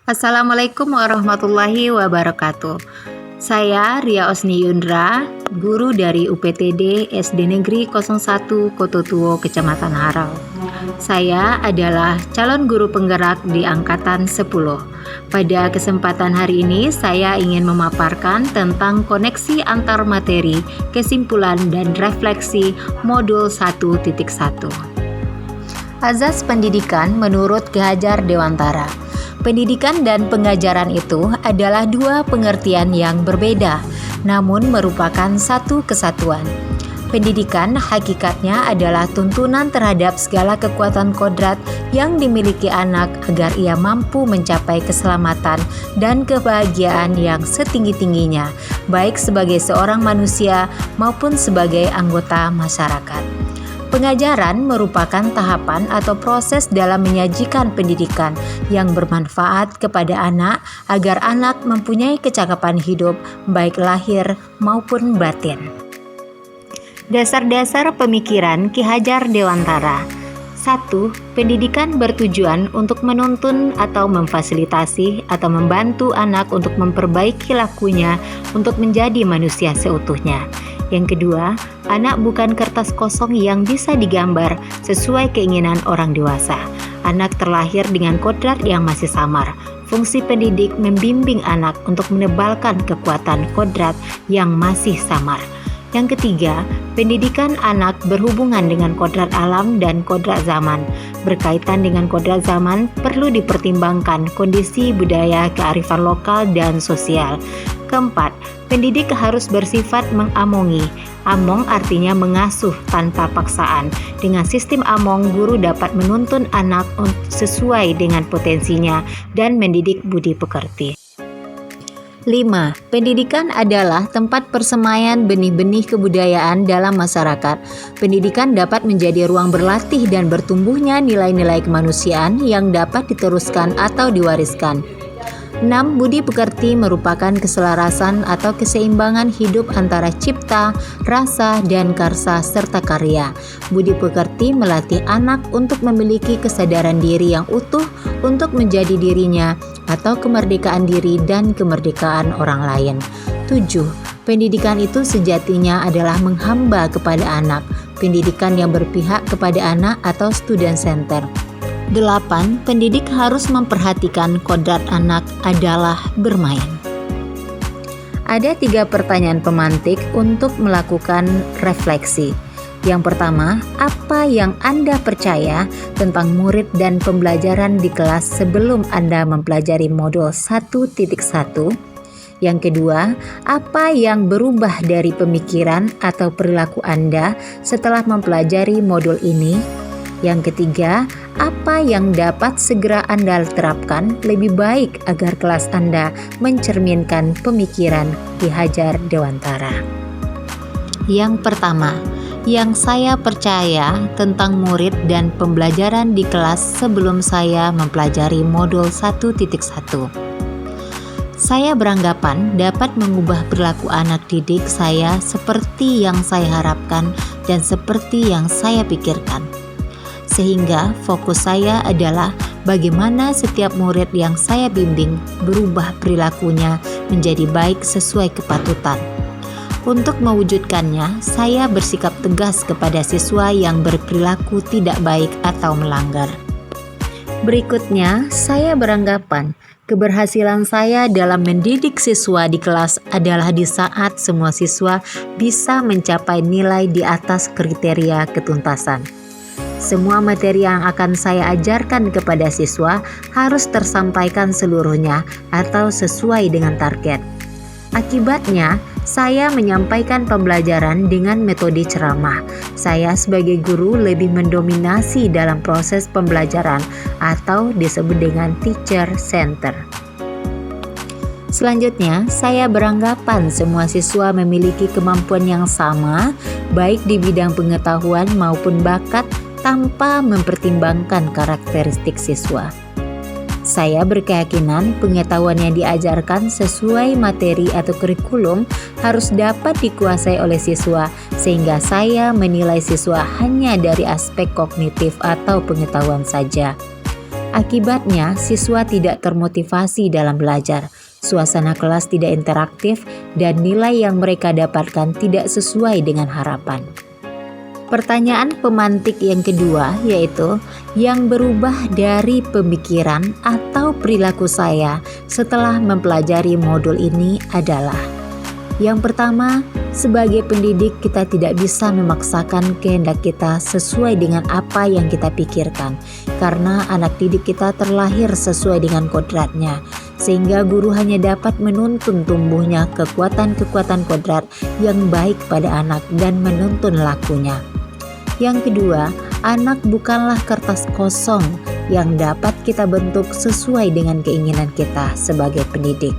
Assalamualaikum warahmatullahi wabarakatuh. Saya Ria Osni Yundra, guru dari UPTD SD Negeri 01 Kototuo, Kecamatan Harau. Saya adalah calon guru penggerak di Angkatan 10. Pada kesempatan hari ini, saya ingin memaparkan tentang koneksi antar materi, kesimpulan, dan refleksi modul 1.1. Azas pendidikan menurut Ki Hajar Dewantara. Pendidikan dan pengajaran itu adalah dua pengertian yang berbeda, namun merupakan satu kesatuan. Pendidikan hakikatnya adalah tuntunan terhadap segala kekuatan kodrat yang dimiliki anak agar ia mampu mencapai keselamatan dan kebahagiaan yang setinggi-tingginya, baik sebagai seorang manusia maupun sebagai anggota masyarakat. Pengajaran merupakan tahapan atau proses dalam menyajikan pendidikan yang bermanfaat kepada anak agar anak mempunyai kecakapan hidup baik lahir maupun batin. Dasar-dasar pemikiran Ki Hajar Dewantara. 1. Pendidikan bertujuan untuk menuntun atau memfasilitasi atau membantu anak untuk memperbaiki lakunya untuk menjadi manusia seutuhnya. Yang kedua, anak bukan kertas kosong yang bisa digambar sesuai keinginan orang dewasa. Anak terlahir dengan kodrat yang masih samar. Fungsi pendidik membimbing anak untuk menebalkan kekuatan kodrat yang masih samar. Yang ketiga, pendidikan anak berhubungan dengan kodrat alam dan kodrat zaman. Berkaitan dengan kodrat zaman, perlu dipertimbangkan kondisi budaya, kearifan lokal, dan sosial. Keempat, pendidik harus bersifat mengamongi. Among artinya mengasuh tanpa paksaan. Dengan sistem among, guru dapat menuntun anak sesuai dengan potensinya dan mendidik budi pekerti. 5. Pendidikan adalah tempat persemaian benih-benih kebudayaan dalam masyarakat. Pendidikan dapat menjadi ruang berlatih dan bertumbuhnya nilai-nilai kemanusiaan yang dapat diteruskan atau diwariskan. 6. Budi pekerti merupakan keselarasan atau keseimbangan hidup antara cipta, rasa, dan karsa serta karya. Budi pekerti melatih anak untuk memiliki kesadaran diri yang utuh untuk menjadi dirinya atau kemerdekaan diri dan kemerdekaan orang lain. 7. Pendidikan itu sejatinya adalah menghamba kepada anak. Pendidikan yang berpihak kepada anak atau student center. 8. Pendidik harus memperhatikan kodrat anak adalah bermain. Ada 3 pertanyaan pemantik untuk melakukan refleksi. Yang pertama, apa yang Anda percaya tentang murid dan pembelajaran di kelas sebelum Anda mempelajari modul 1.1? Yang kedua, apa yang berubah dari pemikiran atau perilaku Anda setelah mempelajari modul ini? Yang ketiga, apa yang dapat segera Anda terapkan lebih baik agar kelas Anda mencerminkan pemikiran Ki Hajar Dewantara? Yang pertama, yang saya percaya tentang murid dan pembelajaran di kelas sebelum saya mempelajari modul 1.1. Saya beranggapan dapat mengubah perilaku anak didik saya seperti yang saya harapkan dan seperti yang saya pikirkan. Sehingga fokus saya adalah bagaimana setiap murid yang saya bimbing berubah perilakunya menjadi baik sesuai kepatutan. Untuk mewujudkannya, saya bersikap tegas kepada siswa yang berperilaku tidak baik atau melanggar. Berikutnya, saya beranggapan keberhasilan saya dalam mendidik siswa di kelas adalah di saat semua siswa bisa mencapai nilai di atas kriteria ketuntasan. Semua materi yang akan saya ajarkan kepada siswa harus tersampaikan seluruhnya atau sesuai dengan target. Akibatnya, saya menyampaikan pembelajaran dengan metode ceramah. Saya sebagai guru lebih mendominasi dalam proses pembelajaran atau disebut dengan teacher center. Selanjutnya, saya beranggapan semua siswa memiliki kemampuan yang sama, baik di bidang pengetahuan maupun bakat, tanpa mempertimbangkan karakteristik siswa. Saya berkeyakinan pengetahuan yang diajarkan sesuai materi atau kurikulum harus dapat dikuasai oleh siswa, sehingga saya menilai siswa hanya dari aspek kognitif atau pengetahuan saja. Akibatnya, siswa tidak termotivasi dalam belajar, suasana kelas tidak interaktif, dan nilai yang mereka dapatkan tidak sesuai dengan harapan. Pertanyaan pemantik yang kedua yaitu, yang berubah dari pemikiran atau perilaku saya setelah mempelajari modul ini adalah: yang pertama, sebagai pendidik kita tidak bisa memaksakan kehendak kita sesuai dengan apa yang kita pikirkan, karena anak didik kita terlahir sesuai dengan kodratnya, sehingga guru hanya dapat menuntun tumbuhnya kekuatan-kekuatan kodrat yang baik pada anak dan menuntun lakunya. Yang kedua, anak bukanlah kertas kosong yang dapat kita bentuk sesuai dengan keinginan kita sebagai pendidik.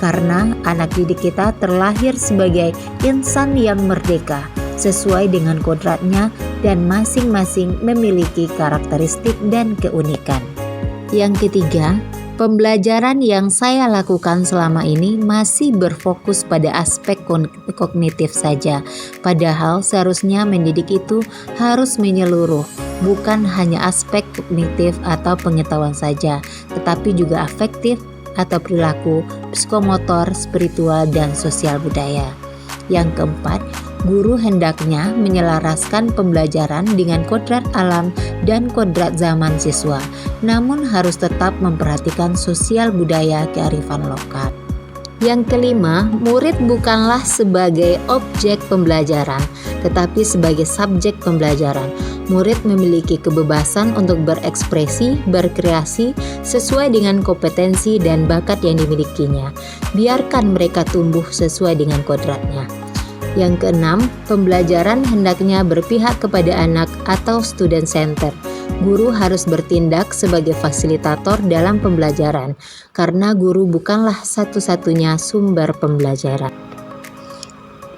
Karena anak didik kita terlahir sebagai insan yang merdeka, sesuai dengan kodratnya dan masing-masing memiliki karakteristik dan keunikan. Yang ketiga, pembelajaran yang saya lakukan selama ini masih berfokus pada aspek kognitif saja, padahal seharusnya mendidik itu harus menyeluruh, bukan hanya aspek kognitif atau pengetahuan saja, tetapi juga afektif atau perilaku, psikomotor, spiritual, dan sosial budaya. Yang keempat, guru hendaknya menyelaraskan pembelajaran dengan kodrat alam dan kodrat zaman siswa, namun harus tetap memperhatikan sosial budaya kearifan lokal. Yang kelima, murid bukanlah sebagai objek pembelajaran, tetapi sebagai subjek pembelajaran. Murid memiliki kebebasan untuk berekspresi, berkreasi sesuai dengan kompetensi dan bakat yang dimilikinya. Biarkan mereka tumbuh sesuai dengan kodratnya. Yang keenam, pembelajaran hendaknya berpihak kepada anak atau student center. Guru harus bertindak sebagai fasilitator dalam pembelajaran, karena guru bukanlah satu-satunya sumber pembelajaran.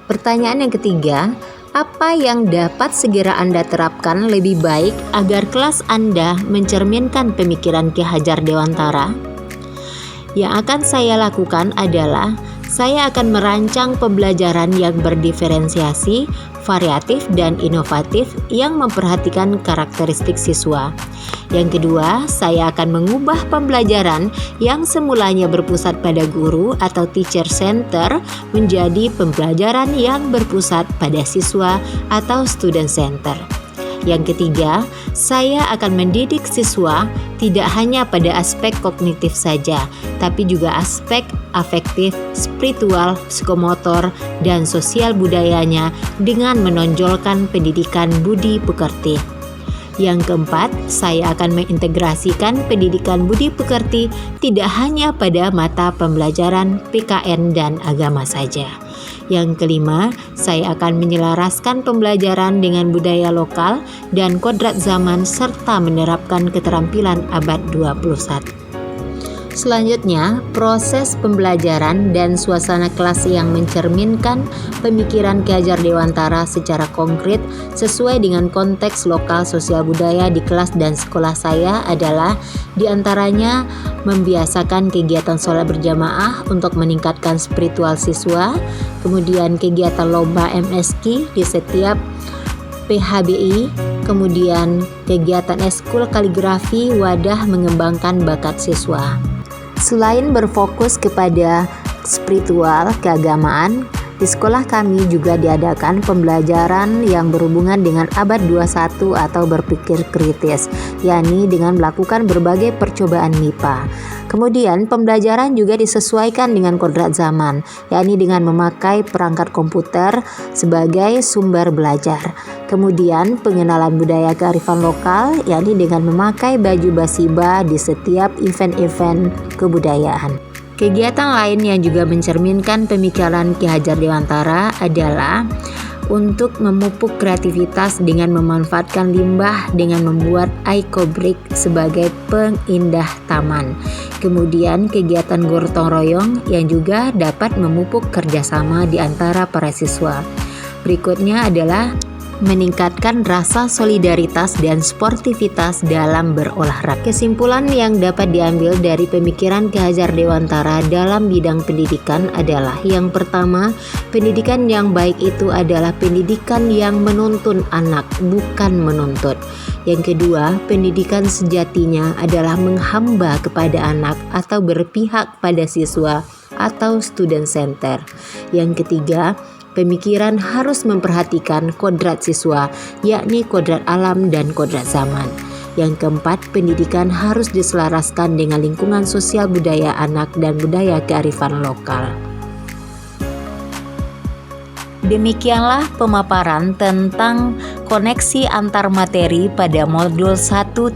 Pertanyaan yang ketiga, apa yang dapat segera Anda terapkan lebih baik agar kelas Anda mencerminkan pemikiran Ki Hajar Dewantara? Yang akan saya lakukan adalah saya akan merancang pembelajaran yang berdiferensiasi, variatif, dan inovatif yang memperhatikan karakteristik siswa. Yang kedua, saya akan mengubah pembelajaran yang semulanya berpusat pada guru atau teacher center menjadi pembelajaran yang berpusat pada siswa atau student center. Yang ketiga, saya akan mendidik siswa tidak hanya pada aspek kognitif saja, tapi juga aspek afektif, spiritual, psikomotor, dan sosial budayanya dengan menonjolkan pendidikan budi pekerti. Yang keempat, saya akan mengintegrasikan pendidikan budi pekerti tidak hanya pada mata pembelajaran PKN dan agama saja. Yang kelima, saya akan menyelaraskan pembelajaran dengan budaya lokal dan kodrat zaman serta menerapkan keterampilan abad 21. Selanjutnya, proses pembelajaran dan suasana kelas yang mencerminkan pemikiran Ki Hajar Dewantara secara konkret sesuai dengan konteks lokal sosial budaya di kelas dan sekolah saya adalah diantaranya membiasakan kegiatan sholat berjamaah untuk meningkatkan spiritual siswa, kemudian kegiatan lomba MSQ di setiap PHBI, kemudian kegiatan eskul kaligrafi wadah mengembangkan bakat siswa. Selain berfokus kepada spiritual keagamaan, di sekolah kami juga diadakan pembelajaran yang berhubungan dengan abad 21 atau berpikir kritis, yakni dengan melakukan berbagai percobaan MIPA. Kemudian pembelajaran juga disesuaikan dengan kodrat zaman, yakni dengan memakai perangkat komputer sebagai sumber belajar. Kemudian pengenalan budaya kearifan lokal, yakni dengan memakai baju basiba di setiap event-event kebudayaan. Kegiatan lain yang juga mencerminkan pemikiran Ki Hajar Dewantara adalah untuk memupuk kreativitas dengan memanfaatkan limbah dengan membuat icobrik sebagai pengindah taman. Kemudian kegiatan gotong royong yang juga dapat memupuk kerjasama di antara para siswa. Berikutnya adalah meningkatkan rasa solidaritas dan sportivitas dalam berolahraga. Kesimpulan yang dapat diambil dari pemikiran Ki Hajar Dewantara dalam bidang pendidikan adalah: yang pertama, pendidikan yang baik itu adalah pendidikan yang menuntun anak, bukan menuntut. Yang kedua, pendidikan sejatinya adalah menghamba kepada anak atau berpihak pada siswa atau student center. Yang ketiga, pemikiran harus memperhatikan kodrat siswa, yakni kodrat alam dan kodrat zaman. Yang keempat, pendidikan harus diselaraskan dengan lingkungan sosial budaya anak dan budaya kearifan lokal. Demikianlah pemaparan tentang koneksi antar materi pada modul 1.1,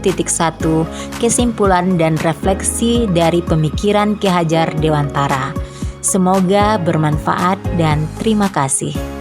kesimpulan dan refleksi dari pemikiran Ki Hajar Dewantara. Semoga bermanfaat dan terima kasih.